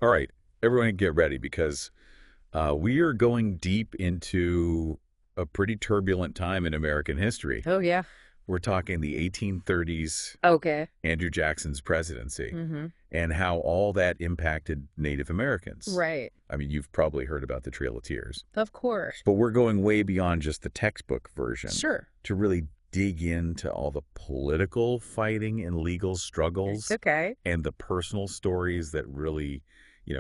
All right, everyone get ready because we are going deep into a pretty turbulent time in American history. Oh, yeah. We're talking the 1830s, Okay. Andrew Jackson's presidency, Mm-hmm. and how all that impacted Native Americans. Right. I mean, you've probably heard about the Trail of Tears, Of course. but we're going way beyond just the textbook version Sure. to really dig into all the political fighting and legal struggles Okay. and the personal stories that really,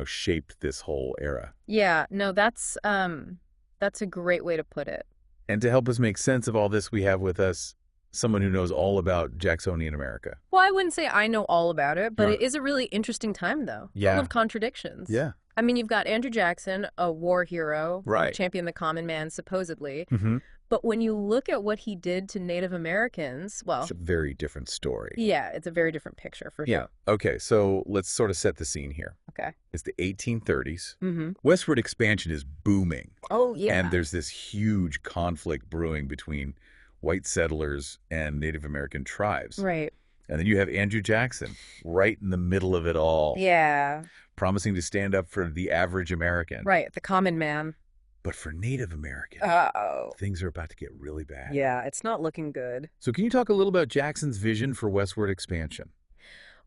shaped this whole era. Yeah, no, that's a great way to put it. And to help us make sense of all this, we have with us someone who knows all about Jacksonian America. Well, I wouldn't say I know all about it, but No. it is a really interesting time, though. Yeah. Full of contradictions. Yeah. I mean, you've got Andrew Jackson, a war hero, Right. championed the common man, supposedly. Mm-hmm. But when you look at what he did to Native Americans, well, It's a very different story. yeah, it's a very different picture for Yeah. sure. Okay, so let's sort of set the scene here. Okay. It's the 1830s. Mm-hmm. Westward expansion is booming. Oh, yeah. And there's this huge conflict brewing between white settlers and Native American tribes. Right. And then you have Andrew Jackson right in the middle of it all, Yeah. promising to stand up for the average American. Right. The common man. But for Native Americans, Uh-oh. things are about to get really bad. Yeah, it's not looking good. So can you talk a little about Jackson's vision for westward expansion?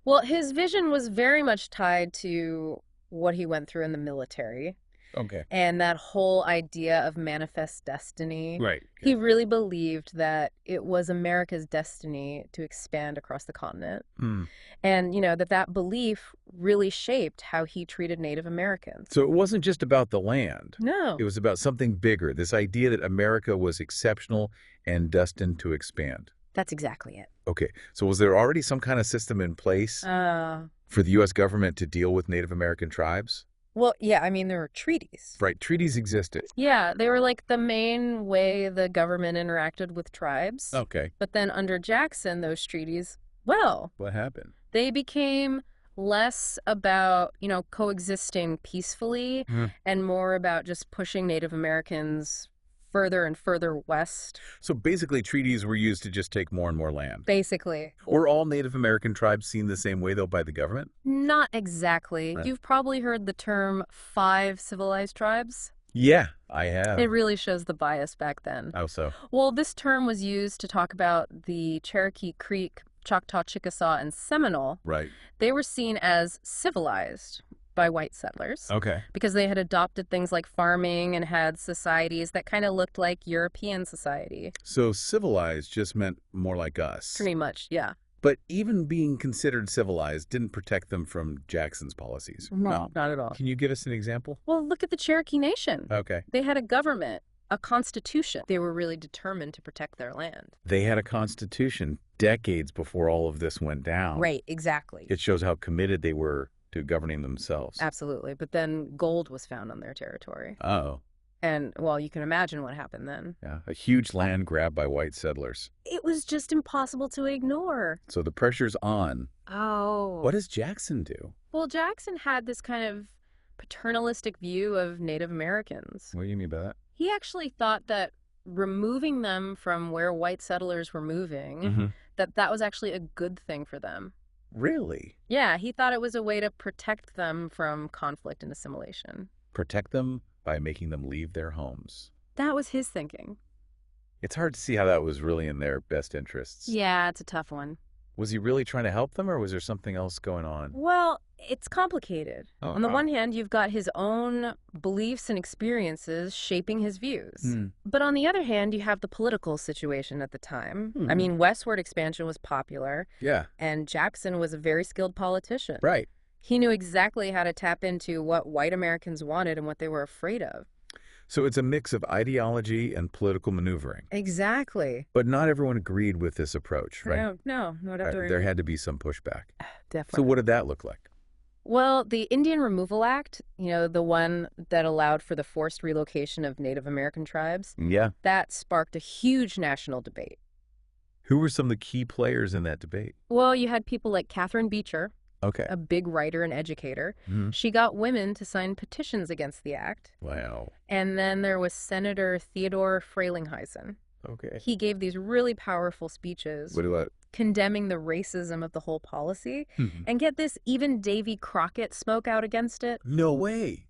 Well, his vision was very much tied to what he went through in the military Okay. and that whole idea of manifest destiny. Right. He really believed that it was America's destiny to expand across the continent. Hmm. And, that belief really shaped how he treated Native Americans. So it wasn't just about the land. No. It was about something bigger, this idea that America was exceptional and destined to expand. That's exactly it. Okay. So was there already some kind of system in place for the U.S. government to deal with Native American tribes? Well, yeah, I mean, there were treaties. Right. Treaties existed. Yeah, they were like the main way the government interacted with tribes. Okay. But then under Jackson, those treaties, well, What happened? they became less about, coexisting peacefully and more about just pushing Native Americans further and further west. So basically, treaties were used to just take more and more land. Basically. Were all Native American tribes seen the same way, though, by the government? Not exactly. Right. You've probably heard the term 5 civilized tribes. Yeah, I have. It really shows the bias back then. How so? Well, this term was used to talk about the Cherokee Creek, Choctaw, Chickasaw, and Seminole. Right. They were seen as civilized by white settlers Okay. because they had adopted things like farming and had societies that kind of looked like European society. So civilized just meant more like us. Pretty much, yeah. But even being considered civilized didn't protect them from Jackson's policies. Not at all. Can you give us an example? Well, look at the Cherokee Nation. Okay. They had a government, a constitution. They were really determined to protect their land. They had a constitution decades before all of this went down. Right, exactly. It shows how committed they were to governing themselves. Absolutely. But then gold was found on their territory. Oh, And, well, you can imagine what happened then. yeah. A huge land grab by white settlers. It was just impossible to ignore. So the pressure's on. Oh. What does Jackson do? Well, Jackson had this kind of paternalistic view of Native Americans. What do you mean by that? He actually thought that removing them from where white settlers were moving, that was actually a good thing for them. Really? Yeah, he thought it was a way to protect them from conflict and assimilation. Protect them by making them leave their homes. That was his thinking. It's hard to see how that was really in their best interests. Yeah, it's a tough one. Was he really trying to help them, or was there something else going on? Well, it's complicated. Oh, On the oh. one hand, you've got his own beliefs and experiences shaping his views. Hmm. But on the other hand, you have the political situation at the time. I Hmm. mean, westward expansion was popular, Yeah, and Jackson was a very skilled politician. right. He knew exactly how to tap into what white Americans wanted and what they were afraid of. So it's a mix of ideology and political maneuvering. Exactly. But not everyone agreed with this approach, right? No, There had to be some pushback. definitely. So what did that look like? Well, the Indian Removal Act, the one that allowed for the forced relocation of Native American tribes, Yeah. that sparked a huge national debate. Who were some of the key players in that debate? Well, you had people like Catherine Beecher, Okay. a big writer and educator. Mhm. She got women to sign petitions against the act. Wow. And then there was Senator Theodore Frelinghuysen. Okay. He gave these really powerful speeches. What condemning the racism of the whole policy. Mhm. And get this, even Davy Crockett spoke out against it. No way.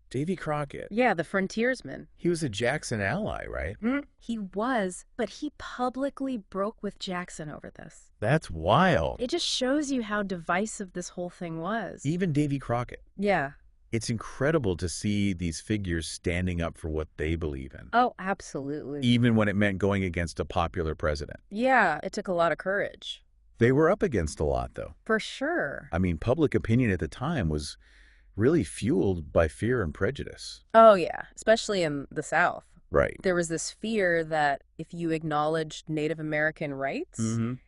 Davy Crockett. Yeah, the frontiersman. He was a Jackson ally, right? He was, but he publicly broke with Jackson over this. That's wild. It just shows you how divisive this whole thing was. Even Davy Crockett. Yeah. It's incredible to see these figures standing up for what they believe in, Oh, absolutely. even when it meant going against a popular president. Yeah, it took a lot of courage. They were up against a lot, though. For sure. I mean, public opinion at the time was really fueled by fear and prejudice. Oh, yeah, especially in the South. Right. There was this fear that if you acknowledged Native American rights,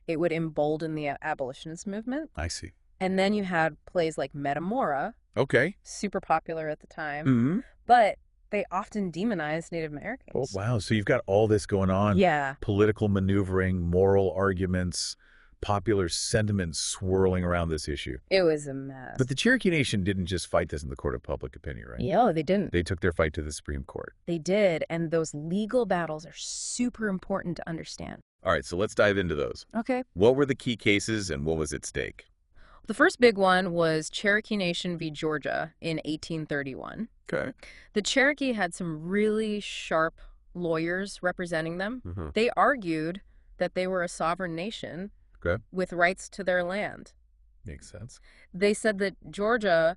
it would embolden the abolitionist movement. I see. And then you had plays like Metamora, Okay. super popular at the time, but they often demonized Native Americans. Oh, wow. So you've got all this going on. Yeah. Political maneuvering, moral arguments, popular sentiment swirling around this issue. It was a mess. But the Cherokee Nation didn't just fight this in the court of public opinion, right? Yeah, they didn't. They took their fight to the Supreme Court. They did. And those legal battles are super important to understand. All right, so let's dive into those. Okay. What were the key cases and what was at stake? The first big one was Cherokee Nation v. Georgia in 1831. Okay. The Cherokee had some really sharp lawyers representing them. They argued that they were a sovereign nation with rights to their land. Makes sense. They said that Georgia,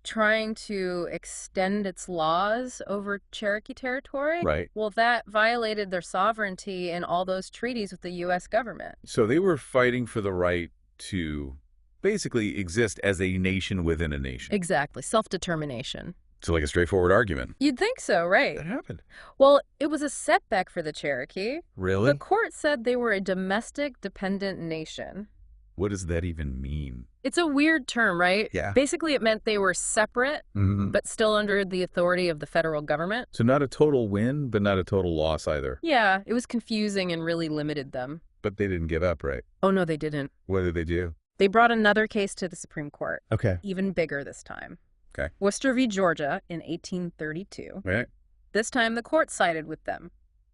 trying to extend its laws over Cherokee territory, Right. well, that violated their sovereignty and all those treaties with the U.S. government. So they were fighting for the right to basically exist as a nation within a nation. Exactly. Self-determination. So like a straightforward argument. You'd think so, right? That happened. Well, it was a setback for the Cherokee. Really? The court said they were a domestic dependent nation. What does that even mean? It's a weird term, right? Yeah. Basically, it meant they were separate, but still under the authority of the federal government. So not a total win, but not a total loss either. Yeah, it was confusing and really limited them. But they didn't give up, right? Oh, no, they didn't. What did they do? They brought another case to the Supreme Court, Okay. even bigger this time. Okay. Worcester v. Georgia in 1832. Right. This time, the court sided with them.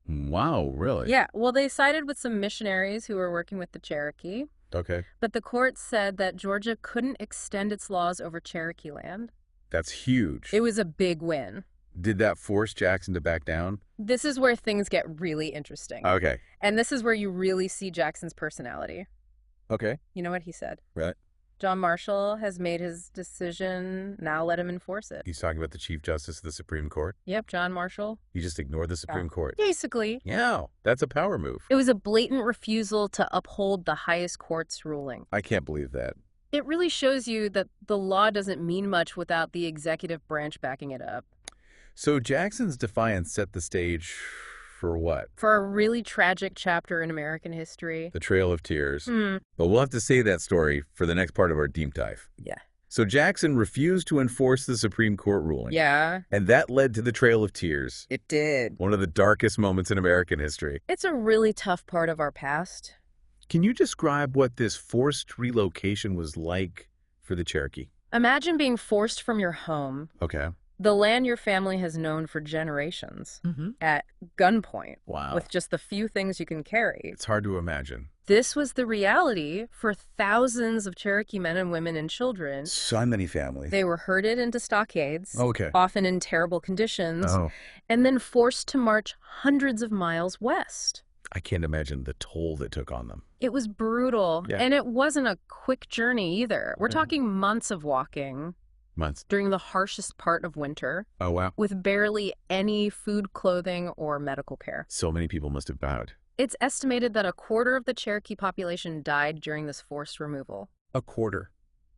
Wow, really? Yeah, well, they sided with some missionaries who were working with the Cherokee. Okay. But the court said that Georgia couldn't extend its laws over Cherokee land. That's huge. It was a big win. Did that force Jackson to back down? This is where things get really interesting. Okay. And this is where you really see Jackson's personality. Okay. You know what he said? Right. John Marshall has made his decision. Now let him enforce it. He's talking about the Chief Justice of the Supreme Court. Yep, John Marshall. He just ignored the Supreme Court. Basically, Yeah, that's a power move. it was a blatant refusal to uphold the highest court's ruling. I can't believe that. It really shows you that the law doesn't mean much without the executive branch backing it up. So Jackson's defiance set the stage for what? For a really tragic chapter in American history. The Trail of Tears. But we'll have to save that story for the next part of our deep dive. Yeah. So Jackson refused to enforce the Supreme Court ruling. Yeah. And that led to the Trail of Tears, It did. one of the darkest moments in American history. It's a really tough part of our past. Can you describe what this forced relocation was like for the Cherokee? Imagine being forced from your home, Okay. the land your family has known for generations, at gunpoint, Wow. with just the few things you can carry. It's hard to imagine. This was the reality for thousands of Cherokee men and women and children. So many families. They were herded into stockades, Okay. often in terrible conditions, Oh, and then forced to march hundreds of miles west. I can't imagine the toll that took on them. It was brutal, Yeah. and it wasn't a quick journey either. We're Yeah. talking months of walking Months. during the harshest part of winter, Oh, wow. with barely any food, clothing, or medical care. So many people must have died. It's estimated that a quarter of the Cherokee population died during this forced removal. A quarter.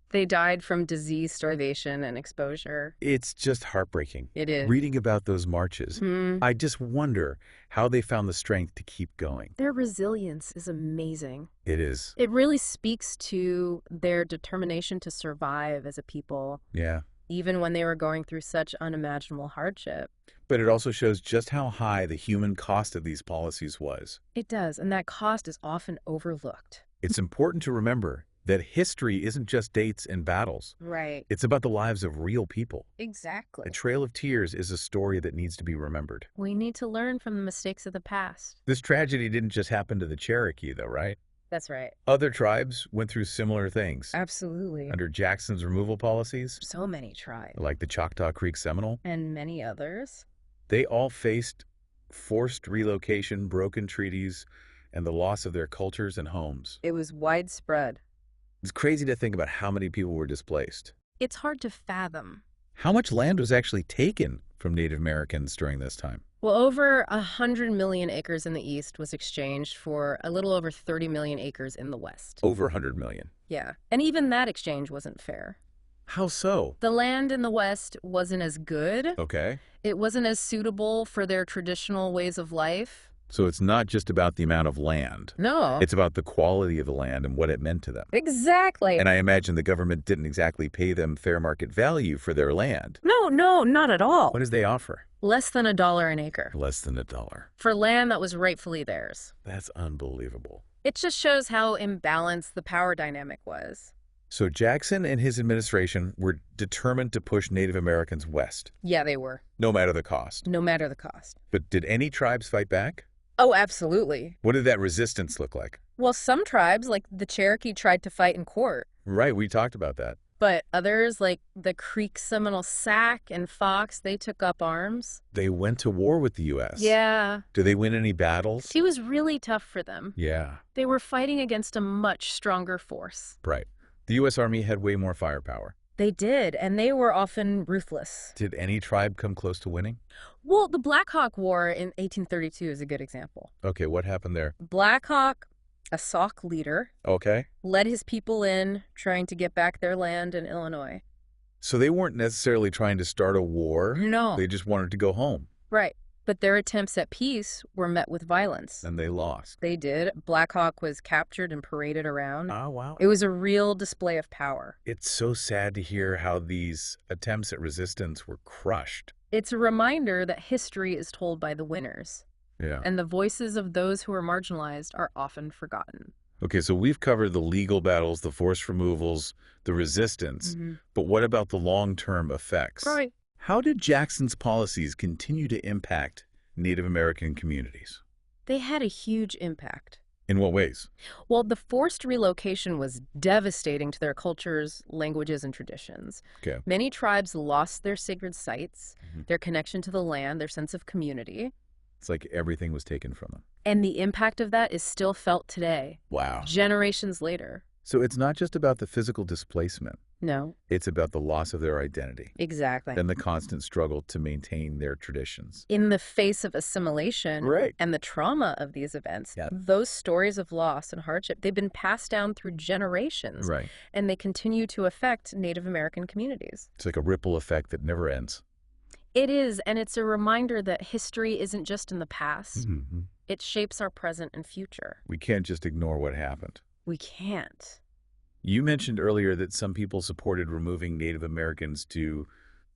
They died from disease, starvation, and exposure. It's just heartbreaking. It is. Reading about those marches, I just wonder how they found the strength to keep going. Their resilience is amazing. It is. It really speaks to their determination to survive as a people, Yeah. even when they were going through such unimaginable hardship. But it also shows just how high the human cost of these policies was. It does, and that cost is often overlooked. It's important to remember that history isn't just dates and battles. Right. It's about the lives of real people. Exactly. A Trail of Tears is a story that needs to be remembered. We need to learn from the mistakes of the past. This tragedy didn't just happen to the Cherokee, though, right? That's right. Other tribes went through similar things Absolutely. under Jackson's removal policies, So many tribes. like the Choctaw Creek Seminole. And many others. They all faced forced relocation, broken treaties, and the loss of their cultures and homes. It was widespread. It's crazy to think about how many people were displaced. It's hard to fathom. How much land was actually taken from Native Americans during this time? Well, over 100 million acres in the East was exchanged for a little over 30 million acres in the West. Over 100 million. Yeah. And even that exchange wasn't fair. How so? The land in the West wasn't as good. Okay. It wasn't as suitable for their traditional ways of life. So it's not just about the amount of land. No. It's about the quality of the land and what it meant to them. Exactly. And I imagine the government didn't exactly pay them fair market value for their land. No, not at all. What does they offer? Less than $1 an acre Less than $1. for land that was rightfully theirs. That's unbelievable. It just shows how imbalanced the power dynamic was. So Jackson and his administration were determined to push Native Americans west, Yeah, they were, no matter the cost. no matter the cost. But did any tribes fight back? Oh, absolutely. What did that resistance look like? Well, some tribes, like the Cherokee, tried to fight in court. Right, we talked about that. But others, like the Creek Seminole Sac and Fox, they took up arms. They went to war with the U.S. Yeah. Did they win any battles? It was really tough for them. Yeah, They were fighting against a much stronger force. right. The U.S. Army had way more firepower. They did, and they were often ruthless. Did any tribe come close to winning? Well, the Black Hawk War in 1832 is a good example. Okay, what happened there? Black Hawk, a Sauk leader, Okay. led his people in trying to get back their land in Illinois. So they weren't necessarily trying to start a war. No. They just wanted to go home, Right. But their attempts at peace were met with violence. and they lost. They did. Black Hawk was captured and paraded around. Oh, wow. It was a real display of power. It's so sad to hear how these attempts at resistance were crushed. It's a reminder that history is told by the winners, Yeah. and the voices of those who are marginalized are often forgotten. Okay, so we've covered the legal battles, the forced removals, the resistance, but what about the long-term effects? Right. How did Jackson's policies continue to impact Native American communities? They had a huge impact. In what ways? Well, the forced relocation was devastating to their cultures, languages, and traditions. Okay. Many tribes lost their sacred sites, Mhm. their connection to the land, their sense of community. It's like everything was taken from them. And the impact of that is still felt today, Wow. generations later. So it's not just about the physical displacement. No, It's about the loss of their identity exactly. and the constant struggle to maintain their traditions. In the face of assimilation Right. and the trauma of these events, Yeah. those stories of loss and hardship, they've been passed down through generations, Right. and they continue to affect Native American communities. It's like a ripple effect that never ends. It is, and it's a reminder that history isn't just in the past. Mm-hmm. It shapes our present and future. We can't just ignore what happened. We can't. You mentioned earlier that some people supported removing Native Americans to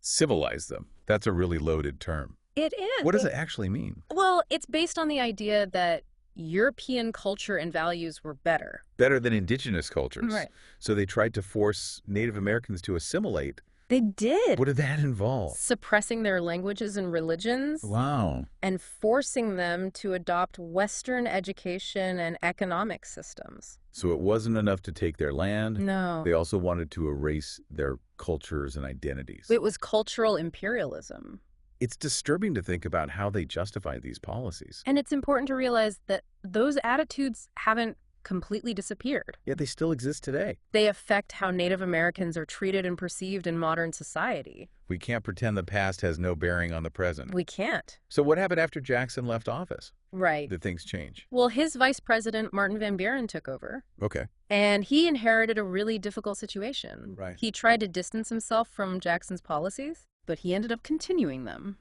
civilize them. That's a really loaded term. It is. What does it actually mean? Well, it's based on the idea that European culture and values were better. Better than indigenous cultures. Right. So they tried to force Native Americans to assimilate. They did. What did that involve? Suppressing their languages and religions Wow. and forcing them to adopt Western education and economic systems. So it wasn't enough to take their land. No. They also wanted to erase their cultures and identities. It was cultural imperialism. It's disturbing to think about how they justified these policies. And it's important to realize that those attitudes haven't completely disappeared. Yet they still exist today. They affect how Native Americans are treated and perceived in modern society. We can't pretend the past has no bearing on the present. We can't. So what happened after Jackson left office? Right. Did things change? Well, his vice president, Martin Van Buren, took over, Okay. and he inherited a really difficult situation. Right. He tried to distance himself from Jackson's policies, but he ended up continuing them.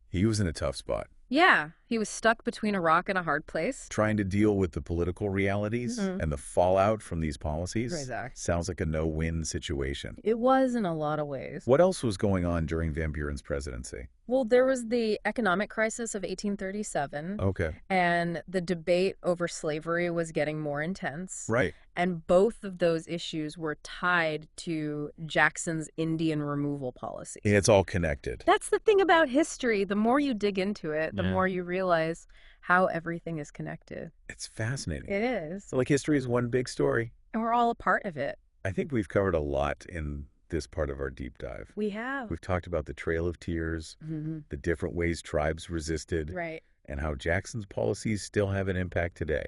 He was in a tough spot, Yeah, he was stuck between a rock and a hard place. trying to deal with the political realities Mhm. and the fallout from these policies. Right, Zach. Sounds like a no-win situation. It was in a lot of ways. What else was going on during Van Buren's presidency? Well, there was the economic crisis of 1837, Okay. and the debate over slavery was getting more intense. Right. And both of those issues were tied to Jackson's Indian removal policy. And it's all connected. That's the thing about history. The more you dig into it, the Yeah. more you realize how everything is connected. It's fascinating. It is. So like history is one big story. And we're all a part of it. I think we've covered a lot in this part of our deep dive. We have. We've talked about the Trail of Tears, Mm-hmm. the different ways tribes resisted, Right. and how Jackson's policies still have an impact today.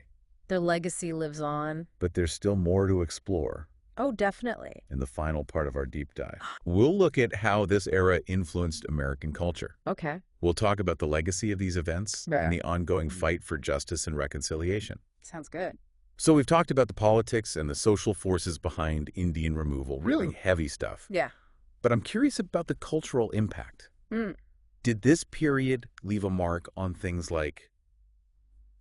Their legacy lives on. But there's still more to explore Oh, definitely. in the final part of our deep dive. We'll look at how this era influenced American culture. Okay. We'll talk about the legacy of these events Yeah. and the ongoing fight for justice and reconciliation. Sounds good. So we've talked about the politics and the social forces behind Indian removal, really heavy stuff. Yeah. But I'm curious about the cultural impact. Mm. Did this period leave a mark on things like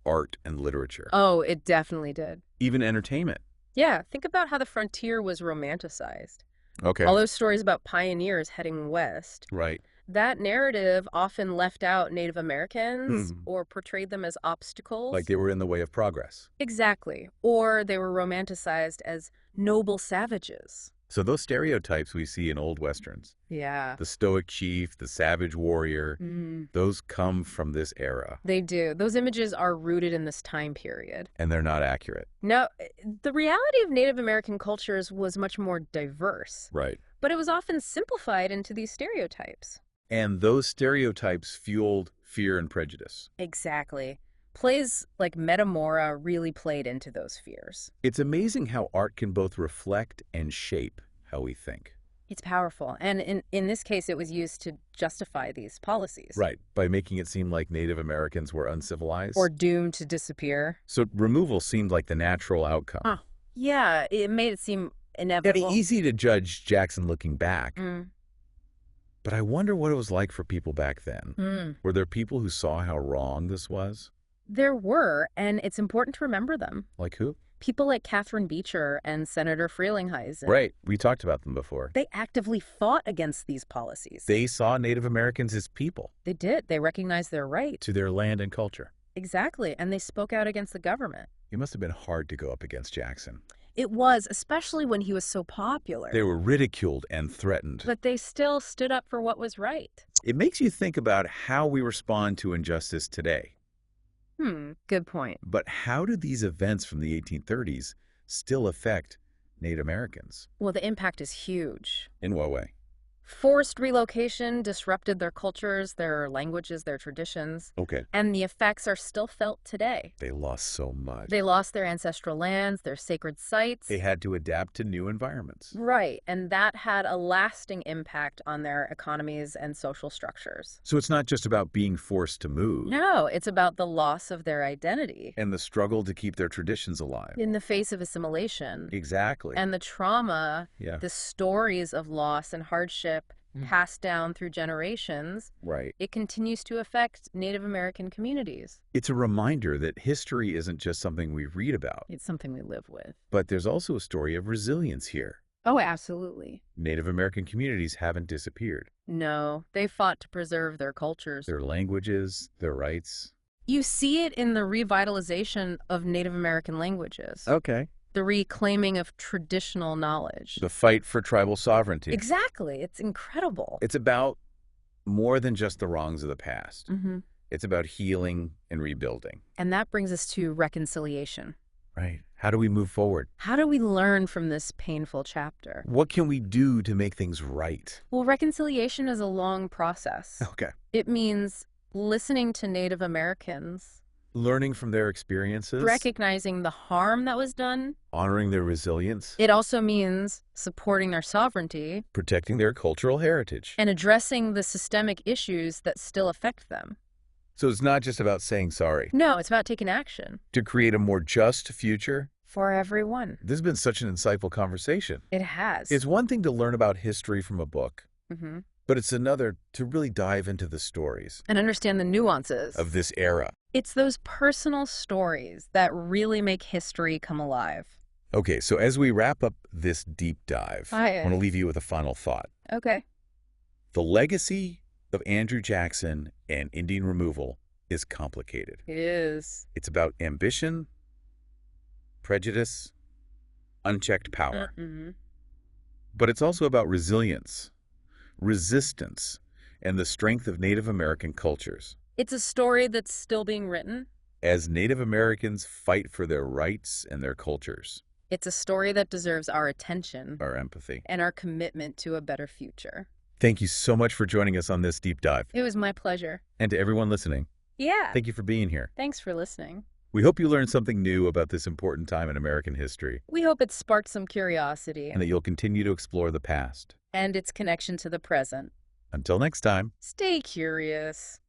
art and literature, Oh, it definitely did. even entertainment? Yeah. Think about how the frontier was romanticized. Okay. All those stories about pioneers heading west. Right. That narrative often left out Native Americans Hmm. or portrayed them as obstacles. Like they were in the way of progress. Exactly. Or they were romanticized as noble savages. So those stereotypes we see in old Westerns, Yeah. the stoic chief, the savage warrior, those come from this era, They do. Those images are rooted in this time period. and they're not accurate. Now, the reality of Native American cultures was much more diverse, Right. but it was often simplified into these stereotypes. And those stereotypes fueled fear and prejudice. Exactly. Plays like Metamora really played into those fears. It's amazing how art can both reflect and shape how we think. It's powerful. And in this case, it was used to justify these policies. Right, by making it seem like Native Americans were uncivilized. Or doomed to disappear. So removal seemed like the natural outcome. Huh. Yeah, it made it seem It'd inevitable. be easy to judge Jackson looking back, Mm. but I wonder what it was like for people back then. Mm. Were there people who saw how wrong this was? There were, and it's important to remember them. Like who? People like Catherine Beecher and Senator Frelinghuysen. Right, we talked about them before. They actively fought against these policies. They saw Native Americans as people, They did. They recognized their right. to their land and culture. Exactly. And they spoke out against the government. It must have been hard to go up against Jackson. It was, especially when he was so popular. They were ridiculed and threatened. But they still stood up for what was right. It makes you think about how we respond to injustice today. Good point. But how do these events from the 1830s still affect Native Americans? Well, the impact is huge. In what way? Forced relocation disrupted their cultures, their languages, their traditions, Okay. and the effects are still felt today. They lost so much. They lost their ancestral lands, their sacred sites. They had to adapt to new environments. Right, and that had a lasting impact on their economies and social structures. So it's not just about being forced to move No, it's about the loss of their identity and the struggle to keep their traditions alive. in the face of assimilation. Exactly. And the trauma, Yeah. the stories of loss and hardship passed down through generations, Right. it continues to affect Native American communities. It's a reminder that history isn't just something we read about, It's something we live with. but there's also a story of resilience here. Oh, absolutely. Native American communities haven't disappeared. No, they fought to preserve their cultures. Their languages, their rights. You see it in the revitalization of Native American languages, Okay. the reclaiming of traditional knowledge. The fight for tribal sovereignty. Exactly. It's incredible. It's about more than just the wrongs of the past. Hmm. It's about healing and rebuilding. And that brings us to reconciliation. Right. How do we move forward? How do we learn from this painful chapter? What can we do to make things right? Well, reconciliation is a long process. Okay. It means listening to Native Americans, Learning from their experiences, recognizing the harm that was done. honoring their resilience, It also means supporting their sovereignty protecting their cultural heritage. and addressing the systemic issues that still affect them. So it's not just about saying sorry. No, it's about taking action To create a more just future, for everyone. this has been such an insightful conversation. It has. It's one thing to learn about history from a book, Hmm. but it's another to really dive into the stories And understand the nuances. of this era. It's those personal stories that really make history come alive. Okay, so as we wrap up this deep dive, I want to leave you with a final thought. Okay. The legacy of Andrew Jackson and Indian removal is complicated. It is. It's about ambition, prejudice, unchecked power. Mm-hmm. But it's also about resilience, resistance, and the strength of Native American cultures. It's a story that's still being written. as Native Americans fight for their rights and their cultures. It's a story that deserves our attention Our empathy. and our commitment to a better future. Thank you so much for joining us on this deep dive. It was my pleasure. And to everyone listening, Yeah. thank you for being here. Thanks for listening. We hope you learned something new about this important time in American history, We hope it sparked some curiosity and that you'll continue to explore the past. and its connection to the present. Until next time. Stay curious.